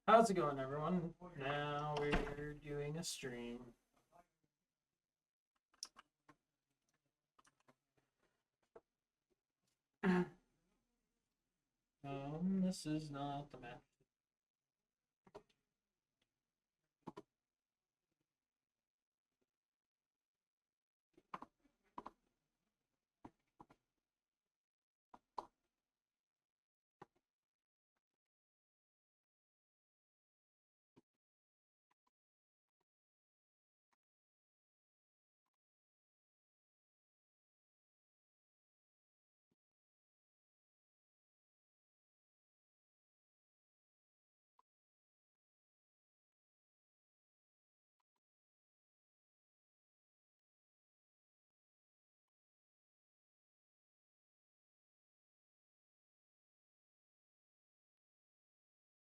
How's it going, everyone? Now we're doing a stream. This is not the map.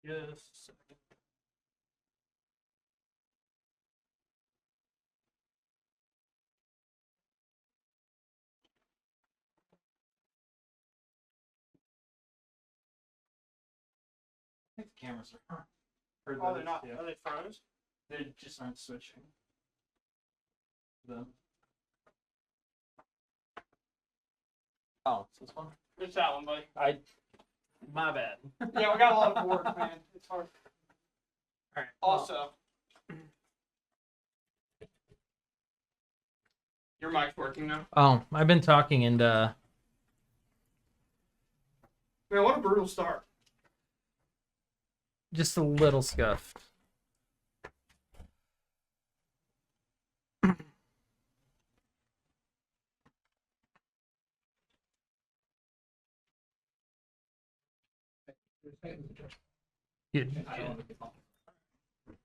Just a second. I think the cameras are. Oh, they're not. Are they froze? They just aren't switching. Them. Oh, it's this one? It's that one, buddy. My bad. Yeah, we got a lot of boards, man. It's hard. Alright. Also, your mic's working now. Oh, I've been talking and Man, what a brutal start. just a little scuffed.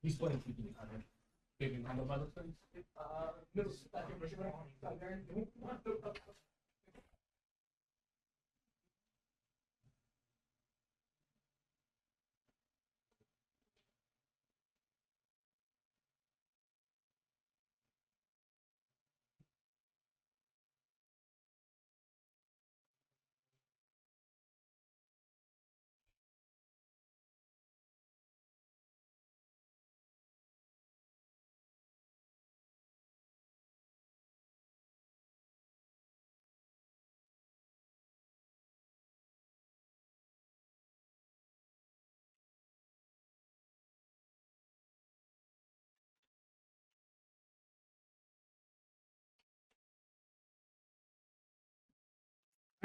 He's playing maybe on the other things.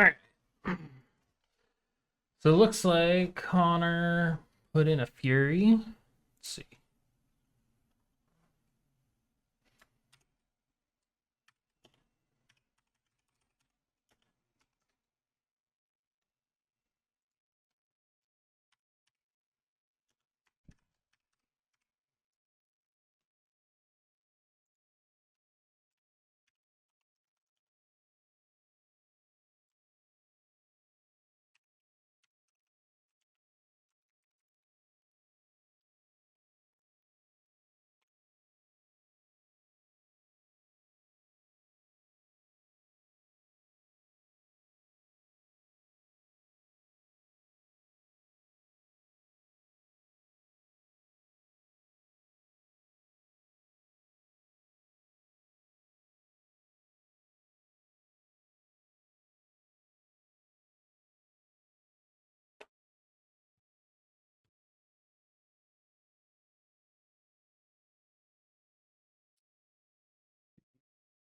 Alright. So it looks like Connor put in a Fury. Let's see.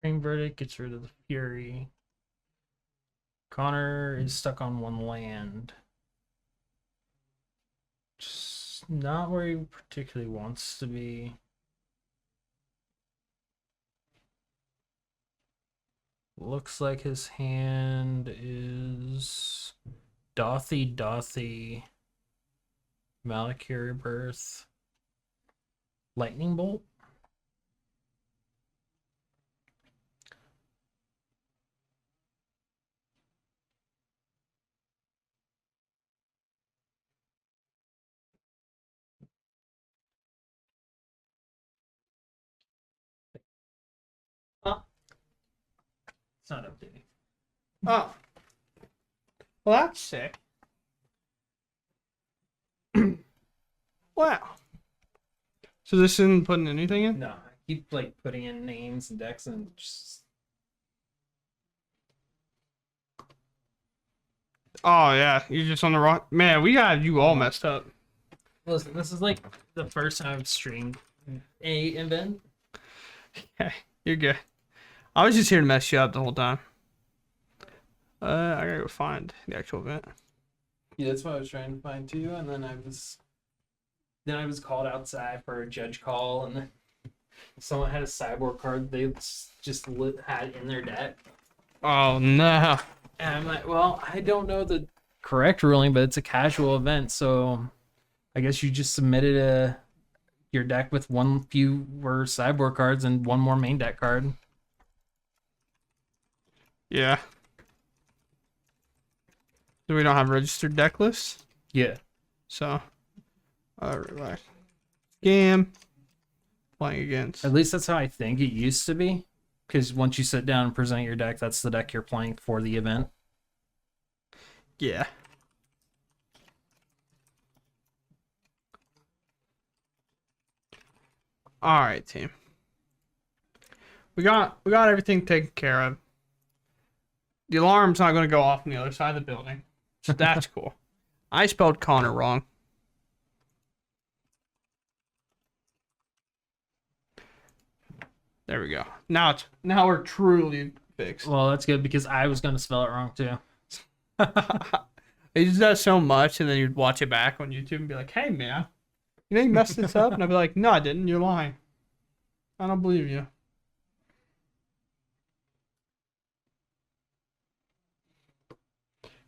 Frame verdict gets rid of the Fury. Connor is stuck on one land. Just not where he particularly wants to be. Looks like his hand is Dothy, Malakir Birth, Lightning Bolt. Huh? It's not updating. Oh. Well, that's sick. Wow. So this isn't putting anything in? No, I keep like putting in names and decks and just Oh yeah, you're just on the wrong. Man, we got you all messed up. listen. This is like the first time I've streamed a event. Okay, you're good. I was just here to mess you up the whole time. I gotta go find the actual event. Yeah, that's what I was trying to find too, and then I was called outside for a judge call, and then someone had a cyborg card they had in their deck. Oh no. And I'm like, well, I don't know the correct ruling, but it's a casual event, so I guess you just submitted your deck with one fewer sideboard cards and one more main deck card. Yeah. So we don't have registered deck lists. Yeah. So, relax. Scam. Playing against. At least that's how I think it used to be. Because once you sit down and present your deck, that's the deck you're playing for the event. Yeah. All right, team. We got everything taken care of. The alarm's not going to go off on the other side of the building. So that's cool. I spelled Connor wrong. There we go. Now we're truly fixed. Well, that's good because I was going to spell it wrong too. He just does so much, and then you'd watch it back on YouTube and be like, "Hey, man, you know you messed this up," and I'd be like, "No, I didn't. You're lying. I don't believe you."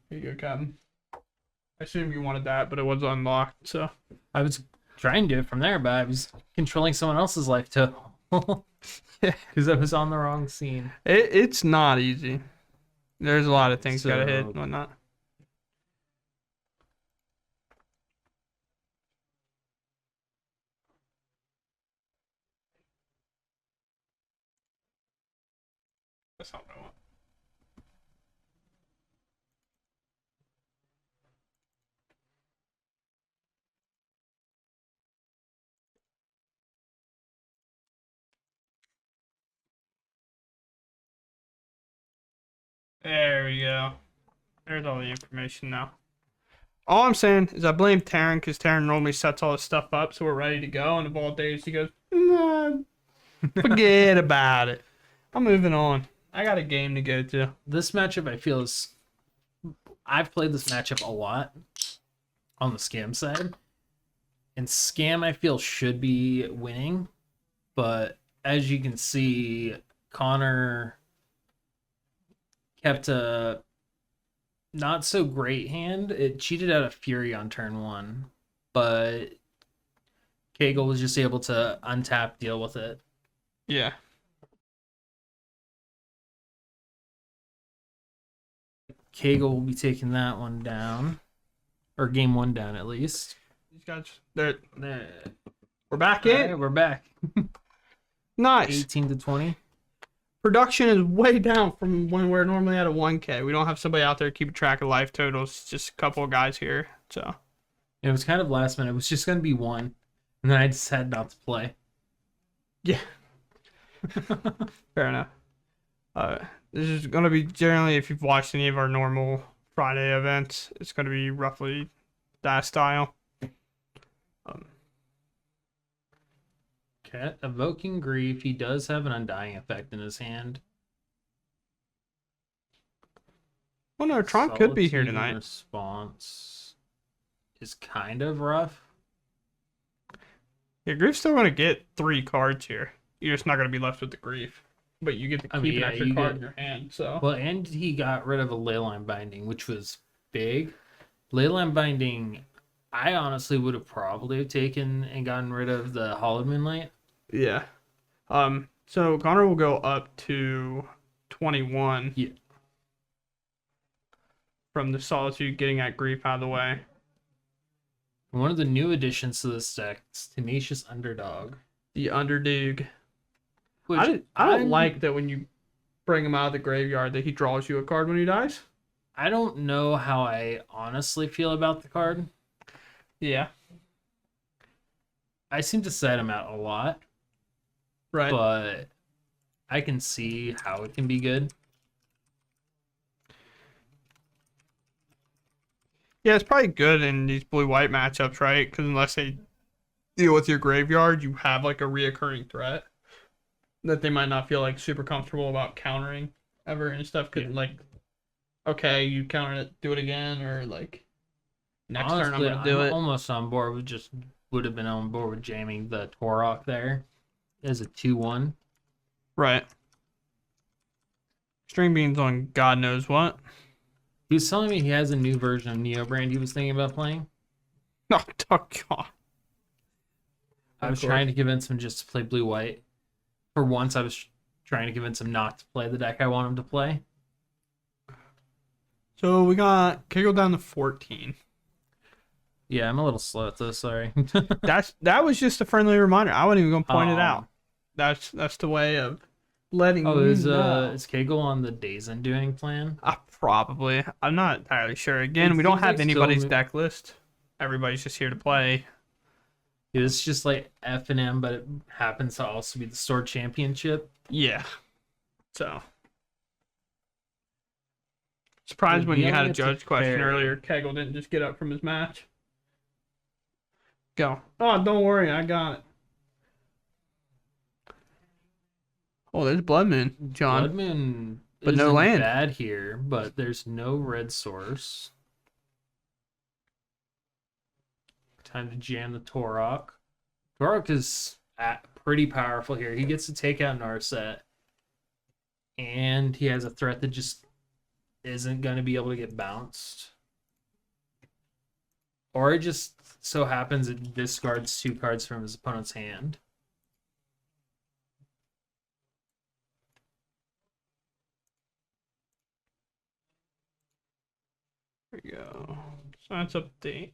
Here you go, Captain. I assume you wanted that, but it was unlocked, so. I was trying to do it from there, but I was controlling someone else's life too. Because I was on the wrong scene. It's not easy. There's a lot of things gotta hit and whatnot. That's not what I want. There we go. There's all the information now. All I'm saying is I blame Taryn because Taryn normally sets all this stuff up so we're ready to go. And of all days, he goes, nah, forget about it. I'm moving on. I got a game to go to. This matchup, I feel, is. I've played this matchup a lot on the Scam side. And Scam, I feel, should be winning. But as you can see, Connor kept a not so great hand. It cheated out of Fury on turn 1. But Kegel was just able to untap, deal with it. Yeah. Kegel will be taking that one down. Or game 1 down, at least. These guys, they're. There. We're back All in. right, we're back. Nice. 18 to 20. Production is way down from when we're normally at a 1K. We don't have somebody out there keeping track of life totals. Just a couple of guys here. So. It was kind of last minute. It was just going to be 1. And then I decided not to play. Yeah. Fair enough. This is going to be generally, if you've watched any of our normal Friday events, it's going to be roughly that style. Cat evoking grief. He does have an undying effect in his hand. Well, no, Tron could be here Solitude tonight. Response is kind of rough. Yeah, Grief's still going to get 3 cards here. You're just not going to be left with the Grief. But you get to keep an extra card in your hand, so. Well, and he got rid of a Leyline Binding, which was big. Leyline Binding, I honestly would have probably taken and gotten rid of the Hallowed Moonlight. Yeah. So Connor will go up to 21. Yeah. From the Solitude getting that Grief out of the way. One of the new additions to this deck is Tenacious Underdog. The Underdog. Which I don't like that when you bring him out of the graveyard that he draws you a card when he dies. I don't know how I honestly feel about the card. Yeah. I seem to set him out a lot, Right. but I can see how it can be good. Yeah, it's probably good in these blue-white matchups, right? Because unless they deal with your graveyard, you have like a reoccurring threat that they might not feel like super comfortable about countering ever and stuff. Could like, okay, you counter it, do it again, or like next turn I'm Honestly, gonna do I'm it. almost on board with just would have been on board with jamming the Torok there as a 2-1. Right. String beans on God knows what. He was telling me he has a new version of Neo Brand he was thinking about playing. Oh, God. I was trying to convince him just to play blue white. For once, I was trying to convince him not to play the deck I want him to play. So we got Kegel down to 14. Yeah, I'm a little slow at this. Sorry. That was just a friendly reminder. I wasn't even gonna point it Oh. out. That's the way of letting Oh, you is know. Kegel on the Days Undoing plan? Probably. I'm not entirely sure. Again, It we don't seems have like anybody's so- deck list. Everybody's just here to play. It's just like F and M, but it happens to also be the store championship. Yeah. So surprised when We you had only a get to judge question pair. earlier. Kegel didn't just get up from his match. Go. Oh, don't worry, I got it. Oh, there's Blood Moon, John. Blood Moon But no isn't land. bad here, but there's no red source. Time to jam the Torok. Torok is pretty powerful here. He gets to take out Narset, and he has a threat that just isn't going to be able to get bounced. Or it just so happens it discards 2 cards from his opponent's hand. There we go. Science update.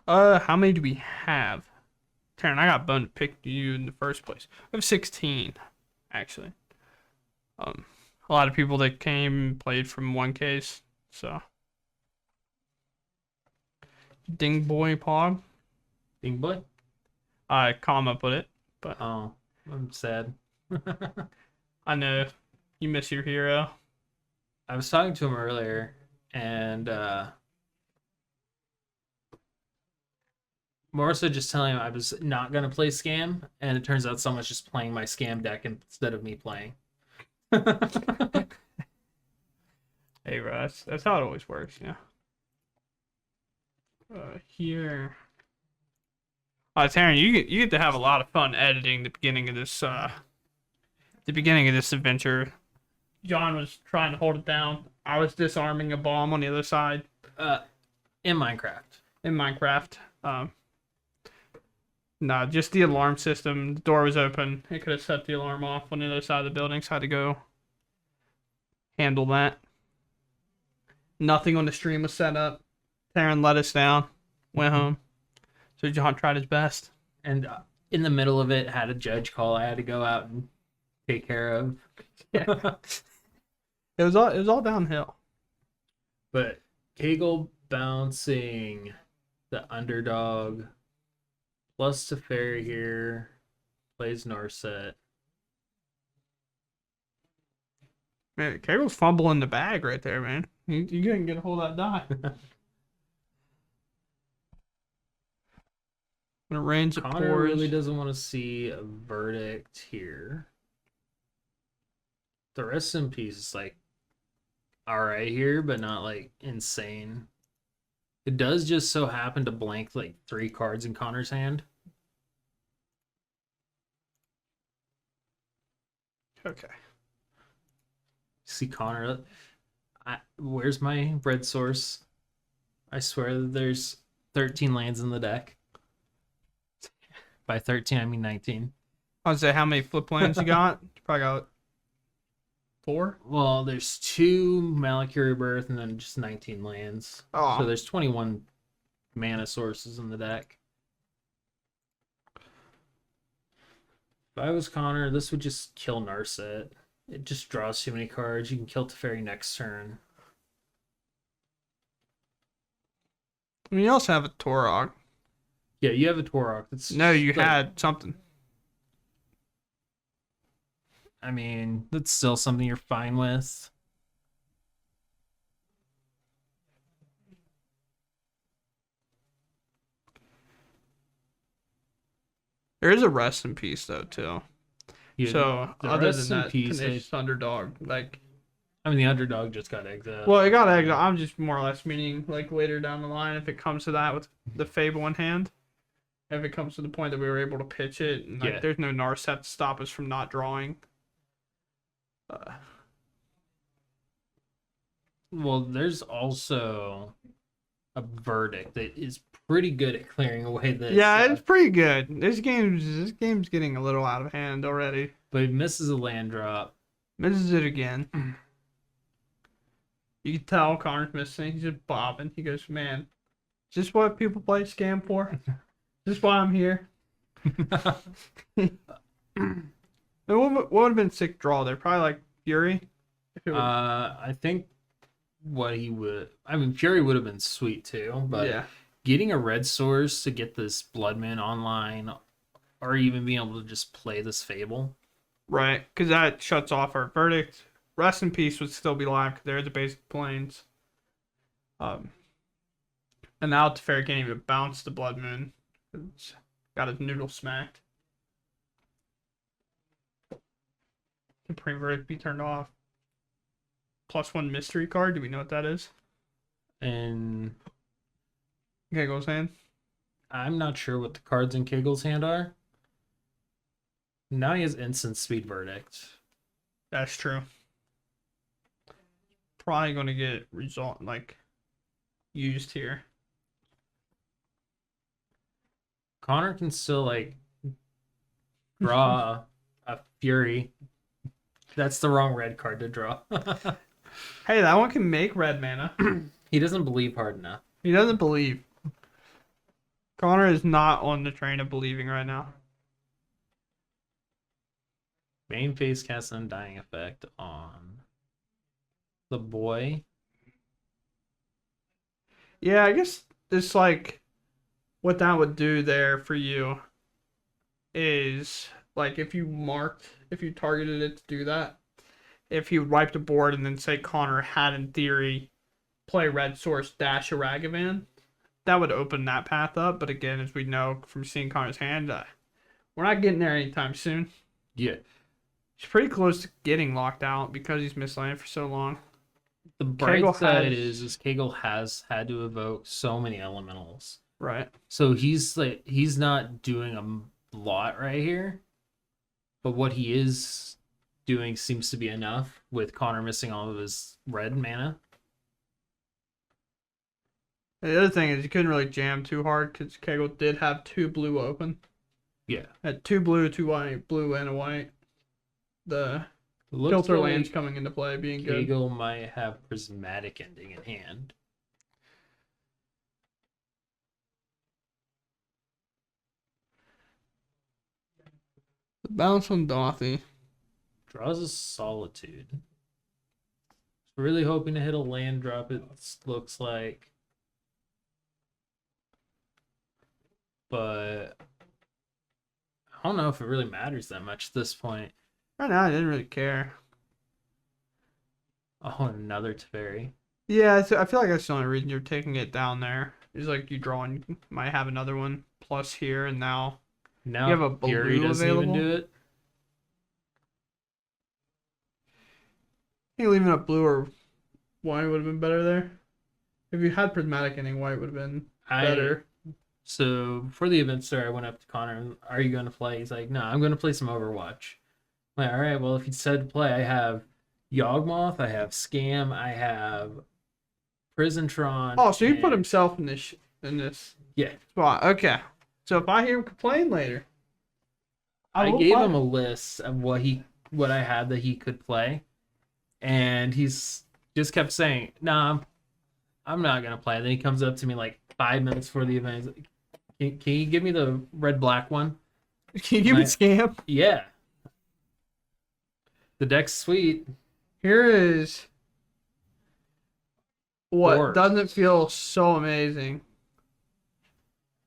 How many do we have? Taryn, I got bone to pick you in the first place. We have 16, actually. A lot of people that came played from one case, so. Ding boy pog. Bing boy? I comma put it, but Oh, I'm sad. I know you miss your hero. I was talking to him earlier, and more so just telling him I was not going to play Scam, and it turns out someone's just playing my Scam deck instead of me playing. Hey, bro, that's how it always works, yeah. Here. Taryn, you get to have a lot of fun editing the beginning of this adventure. John was trying to hold it down. I was disarming a bomb on the other side In Minecraft. in Minecraft. Nah, just the alarm system. The door was open. It could have set the alarm off on the other side of the building, so I had to go handle that. Nothing on the stream was set up. Taryn let us down. Went home. So John tried his best. And in the middle of it, had a judge call I had to go out and take care of. Yeah. It was all downhill. But Kegel bouncing the underdog plus Teferi here, plays Narset. Man, Kegel's fumbling the bag right there, man. You couldn't get a hold of that die. When it rains, it Connor pours. really doesn't want to see a verdict here. The rest in peace is like alright here, but not like insane. It does just so happen to blank like 3 cards in Connor's hand. Okay. See Connor. Where's my red source? I swear that there's 13 lands in the deck. By 13, I mean 19. I would say how many flip lands you got? You probably got 4. Well, there's 2 Malakir Rebirth and then just 19 lands. Oh, So there's 21 mana sources in the deck. If I was Connor, this would just kill Narset. It just draws too many cards. You can kill Teferi next turn. I mean, you also have a Torog. Yeah, you have a Torok. That's No, you like, had something. I mean, that's still something you're fine with. There is a rest in peace though too. Yeah, So the other rest than in that, peace, tenacious underdog. Like, I mean, the underdog just got exiled. well, it got egg. I'm just more or less meaning like later down the line if it comes to that with the Fable in hand. If it comes to the point that we were able to pitch it, and like Yeah. there's no Narset to stop us from not drawing. Well, there's also a verdict that is pretty good at clearing away this. Yeah, it's pretty good. This game's getting a little out of hand already. But he misses a land drop. Misses it again. You can tell Connor's missing. He's just bobbing. He goes, "Man, is this what people play Scam for? Is this why I'm here?" And what would have been sick draw there? Probably like Fury. If it would, I think what he would. I mean, Fury would have been sweet too, but yeah. getting a red source to get this Bloodman online, or even being able to just play this Fable. Right, because that shuts off our verdict. Rest in peace would still be live because there's the basic planes. And now Teferi can't even bounce the Blood Moon. It's got his noodle smacked. Can pre-verdict be turned off? +1 mystery card. Do we know what that is? And Giggle's hand. I'm not sure what the cards in Kegel's hand are. Now he has instant speed verdict. That's true. Probably going to get used here. Connor can still draw a Fury. That's the wrong red card to draw. Hey, that one can make red mana. He doesn't believe hard enough. He doesn't believe. Connor is not on the train of believing right now. Main phase casts an undying effect on the boy. Yeah, I guess this what that would do there for you is if you targeted it to do that, if you wiped the board and then say Connor had in theory play red source dash a Ragavan, that would open that path up. But again, as we know from seeing Connor's hand, we're not getting there anytime soon. Yeah. He's pretty close to getting locked out because he's missed land for so long. The bright Kegel side has- is Kegel has had to evoke so many elementals. Right. So he's not doing a lot right here. But what he is doing seems to be enough with Connor missing all of his red mana. The other thing is you couldn't really jam too hard because Kegel did have 2 blue open. Yeah. At 2 blue, 2 white, blue and a white. The Looks filter like lands coming into play being good. Kegel might have prismatic ending in hand. The bounce on Dothy. Draws a solitude. Really hoping to hit a land drop, it looks like. But I don't know if it really matters that much at this point. Right now, I didn't really care. Oh, another Teferi. Yeah, I feel like that's the only reason you're taking it down there. Is you draw and you might have another one plus here, and now Now You have a Fury blue doesn't available? even do it. I think leaving up blue or white would have been better there. If you had prismatic ending, white would have been better. So before the event started, I went up to Connor and, "Are you going to play?" He's like, "No, I'm going to play some Overwatch." I'm like, all right, well, if you said to play, I have Yawgmoth, I have Scam, I have Prisontron. Oh, so he put and- himself in this Yeah. spot. Okay. So if I hear him complain later, I will gave play. him a list of what I had that he could play, and he's just kept saying, "No, I'm not gonna play." Then he comes up to me 5 minutes before the event. He's like, can you give me the red black one? Can you give me My- Scam? Yeah. The deck's sweet. Here is what Force. doesn't feel so amazing.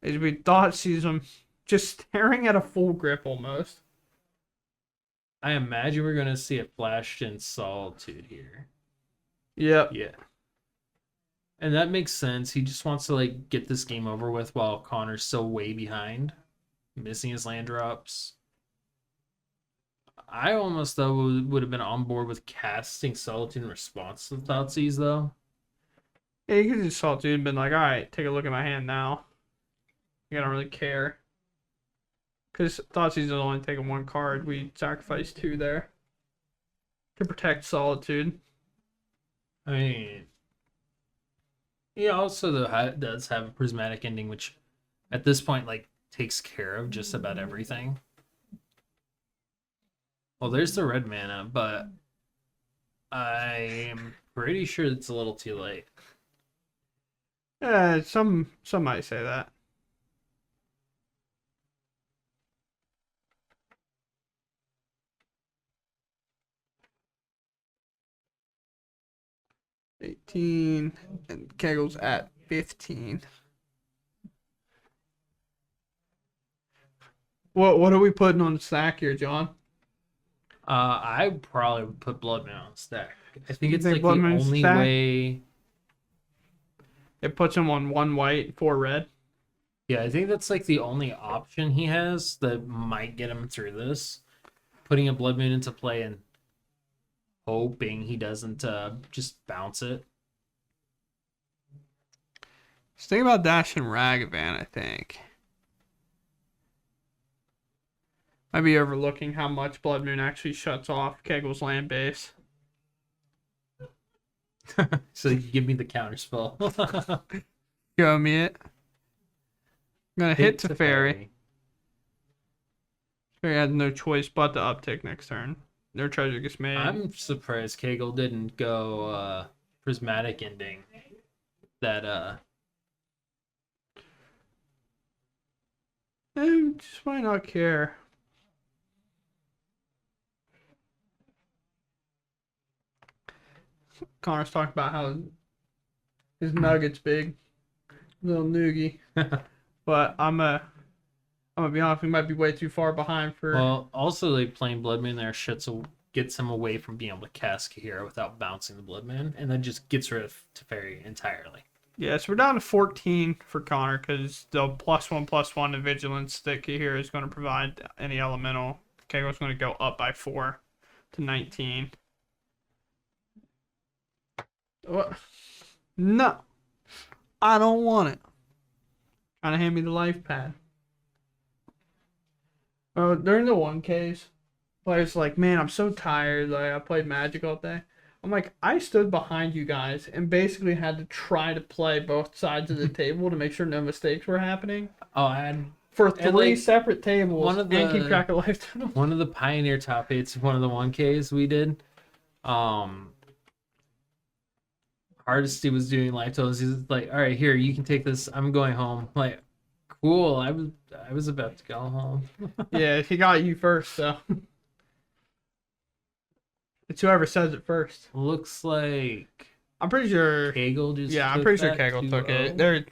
is we thought sees him just staring at a full grip almost. I imagine we're gonna see a flashed in Solitude here. Yep. Yeah. And that makes sense. He just wants to like get this game over with while Connor's still way behind, missing his land drops. I almost though would have been on board with casting Solitude in response to the Thoughtseize though. Yeah, you could just Solitude and been like, all right, take a look at my hand now. You don't really care. Because Thoughtseize is only taking one card. We sacrificed 2 there to protect Solitude. I mean, he also though does have a prismatic ending, which at this point like takes care of just about everything. Well, there's the red mana, but I'm pretty sure it's a little too late. Yeah, some might say that. $18 and Kegel's at 15. What are we putting on the stack here, John? I probably would put Blood Moon on the stack. I think it's think like Blood the Moon's only stack? way. It puts him on 1 white, 4 red. Yeah, I think that's like the only option he has that might get him through this. Putting a Blood Moon into play and hoping he doesn't just bounce it. Just think about Dash and Ragavan, I think. Might be overlooking how much Blood Moon actually shuts off Kegel's land base. So you give me the counter spell. Go me it. I'm gonna hit Teferi. Teferi has no choice but to uptick next turn. No treasure gets made. I'm surprised Kegel didn't go prismatic ending. That Just might not care. Connor's talking about how his nugget's big, little noogie. But I'm gonna be honest, we might be way too far behind for. well, also like playing Blood Moon there gets him away from being able to cast Kahira without bouncing the Blood Moon, and then just gets rid of Teferi entirely. Yeah, so we're down to 14 for Connor because the +1/+1 to Vigilance that Kahira is going to provide any elemental. Kegel's going to go up by 4 to 19. What? No, I don't want it. Trying to hand me the life pad. During the 1Ks, players like, man, I'm so tired. Like I played Magic all day. I'm like, I stood behind you guys and basically had to try to play both sides of the table to make sure no mistakes were happening Oh, and for 3 like, separate tables one of and keep the- track of lifetime. one of the Pioneer top 8s, one of the 1Ks we did, Hardesty was doing life totals. He's like, all right, here, you can take this. I'm going home. Like, cool. I was about to go home. Yeah, he got you first, so. It's whoever says it first. Looks like I'm pretty sure. Kegel just Yeah, I'm took pretty sure that Kegel took 2-0. it. They're